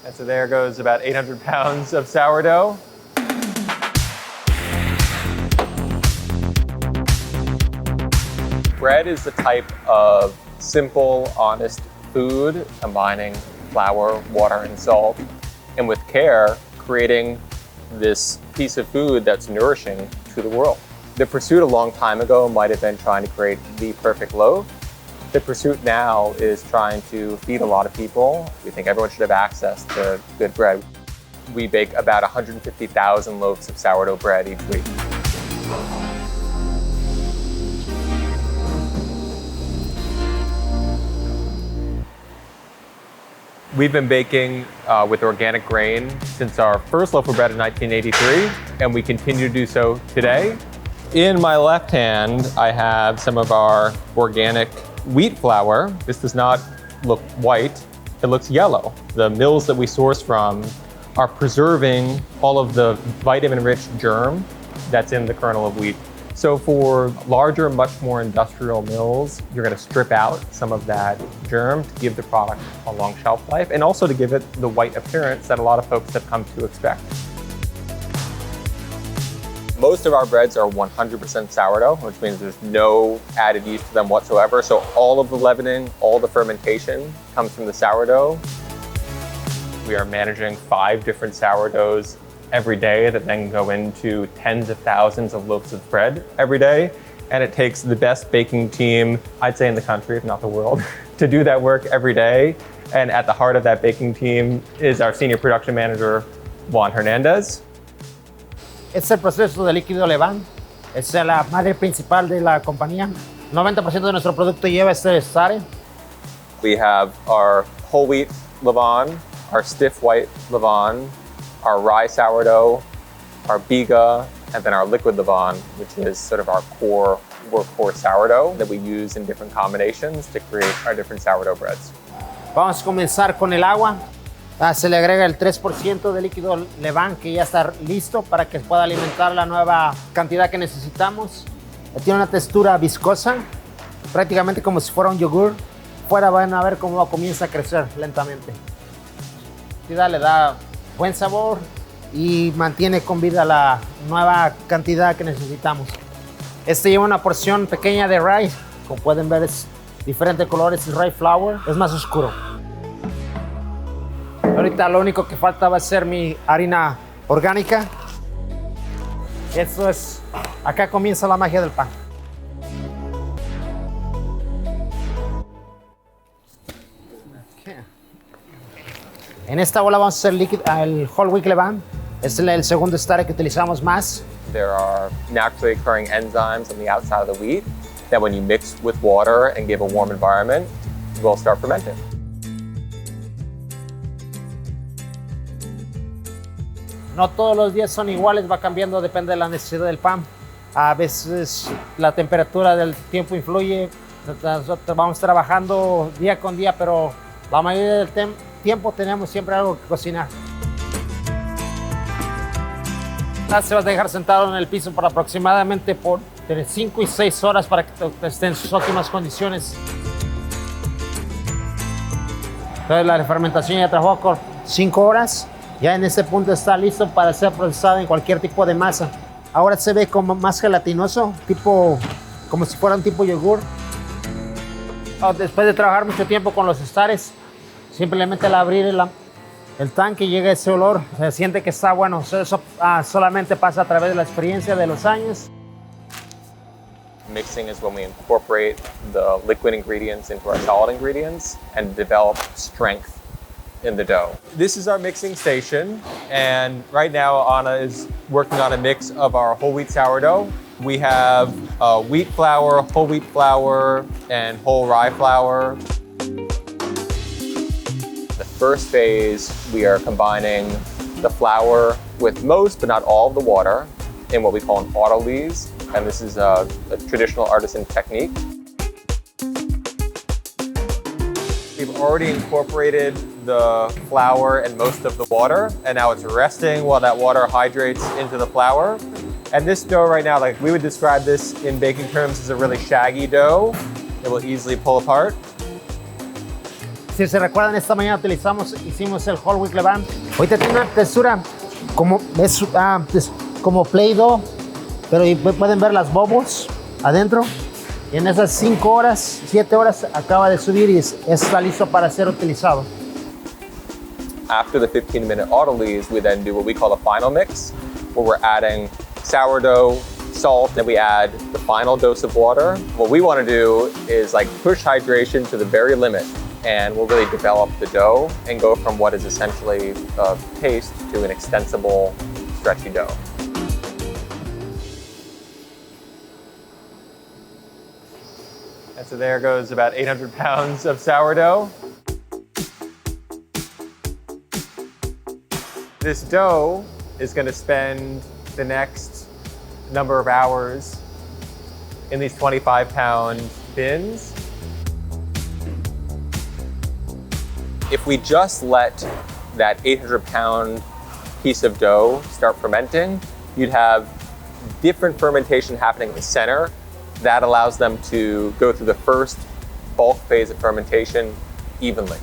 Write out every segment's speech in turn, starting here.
And so there goes about 800 pounds of sourdough. Bread is the type of simple, honest food, combining flour, water, and salt, and with care, creating this piece of food that's nourishing to the world. The pursuit a long time ago might have been trying to create the perfect loaf. The pursuit now is trying to feed a lot of people. We think everyone should have access to good bread. We bake about 150,000 loaves of sourdough bread each week. We've been baking with organic grain since our first loaf of bread in 1983, and we continue to do so today. In my left hand, I have some of our organic wheat flour. This does not look white, it looks yellow. The mills that we source from are preserving all of the vitamin-rich germ that's in the kernel of wheat. So for larger, much more industrial mills, you're going to strip out some of that germ to give the product a long shelf life and also to give it the white appearance that a lot of folks have come to expect. Most of our breads are 100% sourdough, which means there's no added yeast to them whatsoever. So all of the leavening, all the fermentation comes from the sourdough. We are managing 5 different sourdoughs every day that then go into tens of thousands of loaves of bread every day. And it takes the best baking team, I'd say in the country, if not the world, to do that work every day. And at the heart of that baking team is our senior production manager, Juan Hernandez. Es el proceso de líquido leavon. Es la madre principal de la compañía. 90% de nuestro producto lleva este starter. We have our whole wheat leavon, our stiff white leavon, our rye sourdough, our biga, and then our liquid leavon, which is sort of our core workhorse sourdough that we use in different combinations to create our different sourdough breads. Vamos a comenzar con el agua. Se le agrega el 3% de líquido leavon que ya está listo para que pueda alimentar la nueva cantidad que necesitamos. Tiene una textura viscosa, prácticamente como si fuera un yogur. Fuera van a ver cómo comienza a crecer lentamente. Le da buen sabor y mantiene con vida la nueva cantidad que necesitamos. Este lleva una porción pequeña de rye, como pueden ver es diferentes colores, es rye flour, es más oscuro. Ahorita lo único que falta va a ser mi harina orgánica. Eso es, acá comienza la magia del pan. En esta bola vamos a hacer el whole wheat leavon. Este es el segundo starter que utilizamos más. There are naturally occurring enzymes on the outside of the wheat that when you mix with water and give a warm environment, will start fermenting. No todos los días son iguales, va cambiando, depende de la necesidad del pan. A veces la temperatura del tiempo influye. Nosotros vamos trabajando día con día, pero la mayoría del tiempo tenemos siempre algo que cocinar. Se va a dejar sentado en el piso por aproximadamente por entre 5 y 6 horas para que esté en sus óptimas condiciones. Entonces la fermentación ya trabajó por 5 horas. Ya en este punto está listo para ser procesado en cualquier tipo de masa. Ahora se ve como más gelatinoso, como si fuera un tipo yogur. Después de trabajar mucho tiempo con los starters, simplemente al abrir el tanque llega ese olor, se siente que está bueno. Eso solamente pasa a través de la experiencia de los años. Mixing is when we incorporate the liquid ingredients into our solid ingredients and develop strength in the dough. This is our mixing station, and right now Anna is working on a mix of our whole wheat sourdough. We have wheat flour, whole wheat flour, and whole rye flour. The first phase, we are combining the flour with most, but not all of the water in what we call an autolyse, and this is a traditional artisan technique. We've already incorporated the flour and most of the water, and now it's resting while that water hydrates into the flour. And this dough right now, like we would describe this in baking terms as a really shaggy dough. It will easily pull apart. Si se recuerdan, esta mañana hicimos el whole wheat levain. Ahorita tiene una textura como, es como Play-Doh, pero pueden ver las bubbles adentro. Y en esas 5 horas, 7 horas, acaba de subir y está listo para ser utilizado. After the 15-minute autolyse, we then do what we call the final mix, where we're adding sourdough, salt, then we add the final dose of water. What we want to do is like push hydration to the very limit, and we'll really develop the dough and go from what is essentially a paste to an extensible, stretchy dough. And so there goes about 800 pounds of sourdough. This dough is going to spend the next number of hours in these 25-pound bins. If we just let that 800-pound piece of dough start fermenting, you'd have different fermentation happening in the center. That allows them to go through the first bulk phase of fermentation evenly.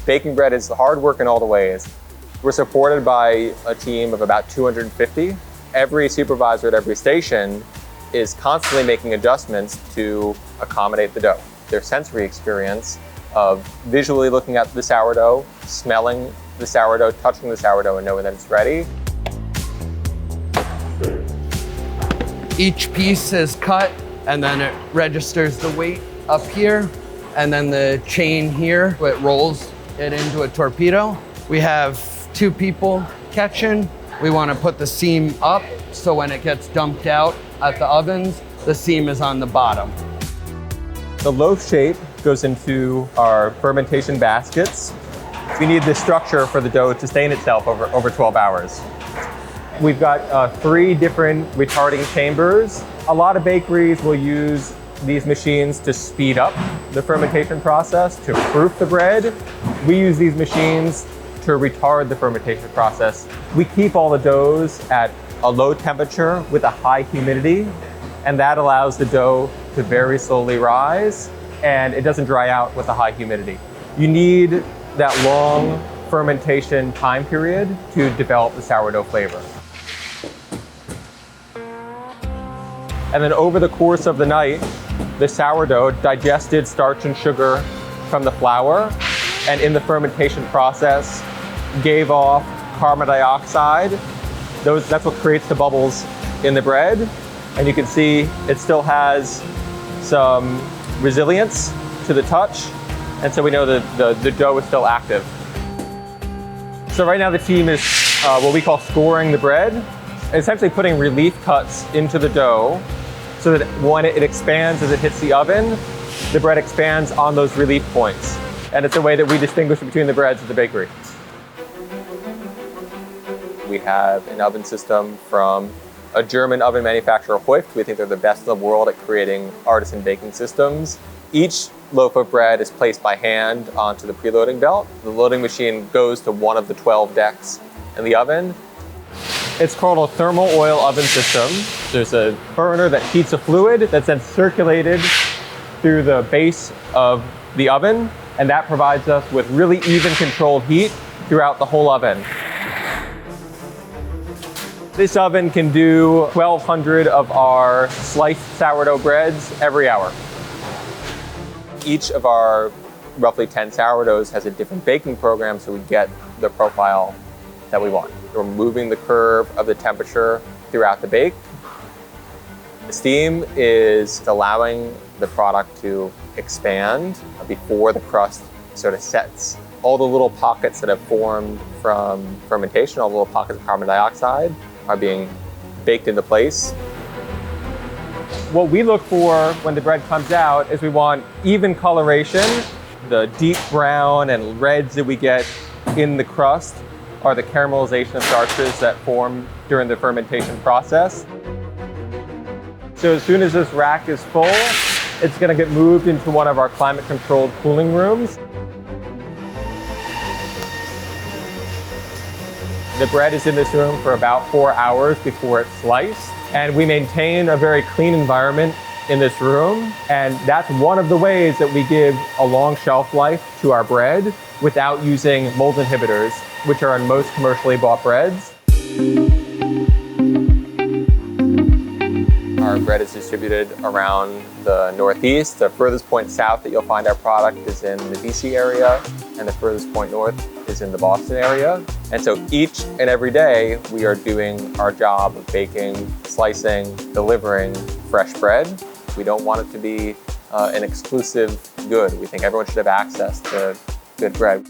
Baking bread is hard work in all the ways. We're supported by a team of about 250. Every supervisor at every station is constantly making adjustments to accommodate the dough. Their sensory experience of visually looking at the sourdough, smelling the sourdough, touching the sourdough, and knowing that it's ready. Each piece is cut and then it registers the weight up here, and then the chain here, it rolls it into a torpedo. We have 2 people catching. We want to put the seam up so when it gets dumped out at the ovens, the seam is on the bottom. The loaf shape goes into our fermentation baskets. We need this structure for the dough to sustain itself over 12 hours. We've got 3 different retarding chambers. A lot of bakeries will use these machines to speed up the fermentation process, to proof the bread. We use these machines to retard the fermentation process. We keep all the doughs at a low temperature with a high humidity, and that allows the dough to very slowly rise, and it doesn't dry out with a high humidity. You need that long fermentation time period to develop the sourdough flavor. And then over the course of the night, the sourdough digested starch and sugar from the flour, and in the fermentation process, gave off carbon dioxide. That's what creates the bubbles in the bread. And you can see it still has some resilience to the touch. And so we know that the dough is still active. So right now the team is what we call scoring the bread, essentially putting relief cuts into the dough so that when it expands as it hits the oven, the bread expands on those relief points. And it's a way that we distinguish between the breads at the bakery. We have an oven system from a German oven manufacturer, Hoeft. We think they're the best in the world at creating artisan baking systems. Each loaf of bread is placed by hand onto the preloading belt. The loading machine goes to one of the 12 decks in the oven. It's called a thermal oil oven system. There's a burner that heats a fluid that's then circulated through the base of the oven, and that provides us with really even controlled heat throughout the whole oven. This oven can do 1,200 of our sliced sourdough breads every hour. Each of our roughly 10 sourdoughs has a different baking program, so we get the profile that we want. We're moving the curve of the temperature throughout the bake. The steam is allowing the product to expand before the crust sort of sets. All the little pockets that have formed from fermentation, all the little pockets of carbon dioxide, are being baked into place. What we look for when the bread comes out is we want even coloration. The deep brown and reds that we get in the crust are the caramelization of starches that form during the fermentation process. So as soon as this rack is full, it's going to get moved into one of our climate-controlled cooling rooms. The bread is in this room for about 4 hours before it's sliced, and we maintain a very clean environment in this room. And that's one of the ways that we give a long shelf life to our bread without using mold inhibitors, which are in most commercially bought breads. Our bread is distributed around the Northeast. The furthest point south that you'll find our product is in the DC area, and the furthest point north is in the Boston area. And so each and every day, we are doing our job of baking, slicing, delivering fresh bread. We don't want it to be an exclusive good. We think everyone should have access to good bread.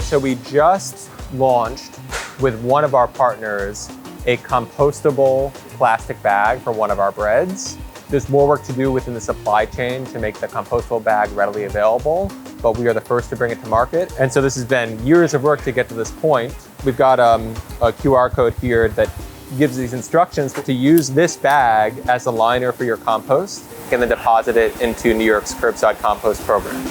So we just launched with one of our partners a compostable plastic bag for one of our breads. There's more work to do within the supply chain to make the compostable bag readily available, but we are the first to bring it to market. And so this has been years of work to get to this point. We've got a QR code here that gives these instructions to use this bag as a liner for your compost and then deposit it into New York's curbside compost program.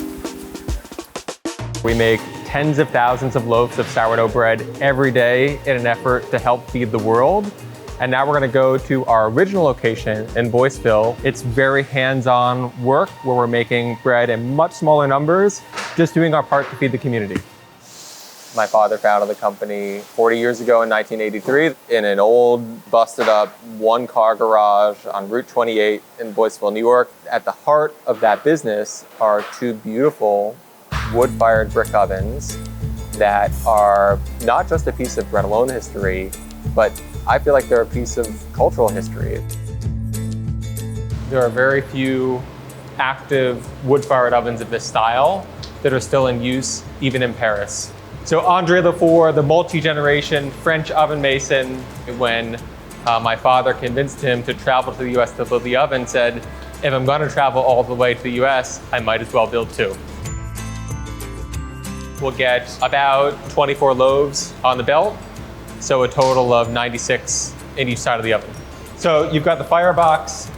We make tens of thousands of loaves of sourdough bread every day in an effort to help feed the world. And now we're gonna go to our original location in Boyceville. It's very hands-on work where we're making bread in much smaller numbers, just doing our part to feed the community. My father founded the company 40 years ago in 1983 in an old, busted up one-car garage on Route 28 in Boyceville, New York. At the heart of that business are two beautiful wood-fired brick ovens that are not just a piece of bread alone history, but I feel like they're a piece of cultural history. There are very few active wood-fired ovens of this style that are still in use, even in Paris. So André Lefort, the multi-generation French oven mason, when my father convinced him to travel to the US to build the oven, said, if I'm gonna travel all the way to the US, I might as well build two. We'll get about 24 loaves on the belt, so a total of 96 in each side of the oven. So you've got the firebox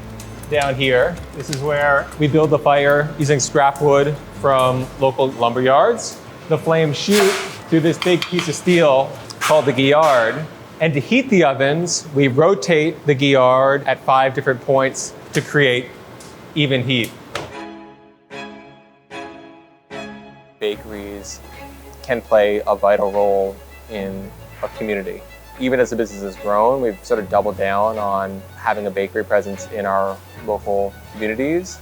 down here. This is where we build the fire using scrap wood from local lumber yards. The flames shoot through this big piece of steel called the guillard. And to heat the ovens, we rotate the guillard at 5 different points to create even heat. Bakeries can play a vital role in a community. Even as the business has grown, we've sort of doubled down on having a bakery presence in our local communities.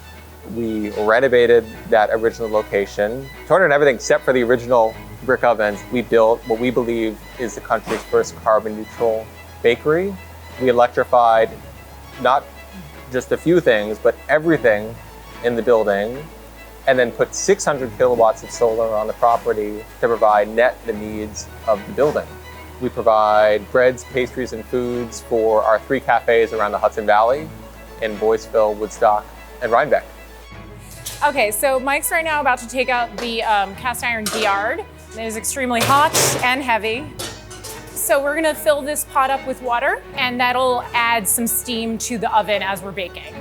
We renovated that original location, turned on everything except for the original brick ovens. We built what we believe is the country's first carbon neutral bakery. We electrified not just a few things, but everything in the building, and then put 600 kilowatts of solar on the property to provide net the needs of the building. We provide breads, pastries, and foods for our 3 cafes around the Hudson Valley in Boyceville, Woodstock, and Rhinebeck. Okay, so Mike's right now about to take out the cast iron guillard. It is extremely hot and heavy. So we're gonna fill this pot up with water, and that'll add some steam to the oven as we're baking.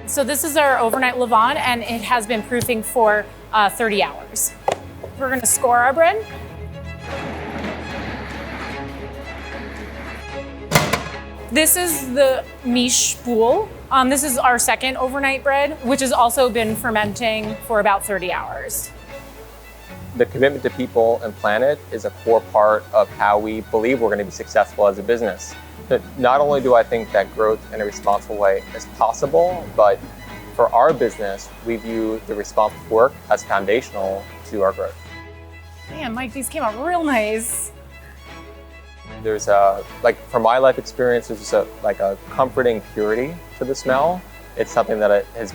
So this is our overnight leavon, and it has been proofing for 30 hours. We're gonna score our bread. This is the miche spool. This is our second overnight bread, which has also been fermenting for about 30 hours. The commitment to people and planet is a core part of how we believe we're going to be successful as a business. But not only do I think that growth in a responsible way is possible, but for our business, we view the responsible work as foundational to our growth. Man, Mike, these came out real nice. There's from my life experience, there's just a comforting purity to the smell. It's something that has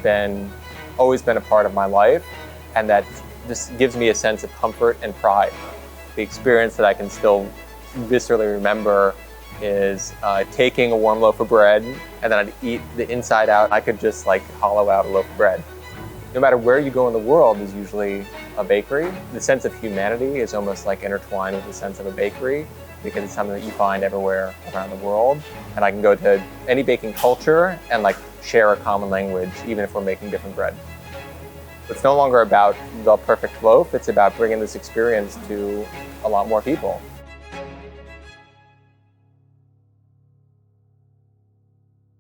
always been a part of my life, and that just gives me a sense of comfort and pride. The experience that I can still viscerally remember is taking a warm loaf of bread, and then I'd eat the inside out. I could just hollow out a loaf of bread. No matter where you go in the world, there's usually a bakery. The sense of humanity is almost intertwined with the sense of a bakery, because it's something that you find everywhere around the world. And I can go to any baking culture and share a common language, even if we're making different bread. It's no longer about the perfect loaf, it's about bringing this experience to a lot more people.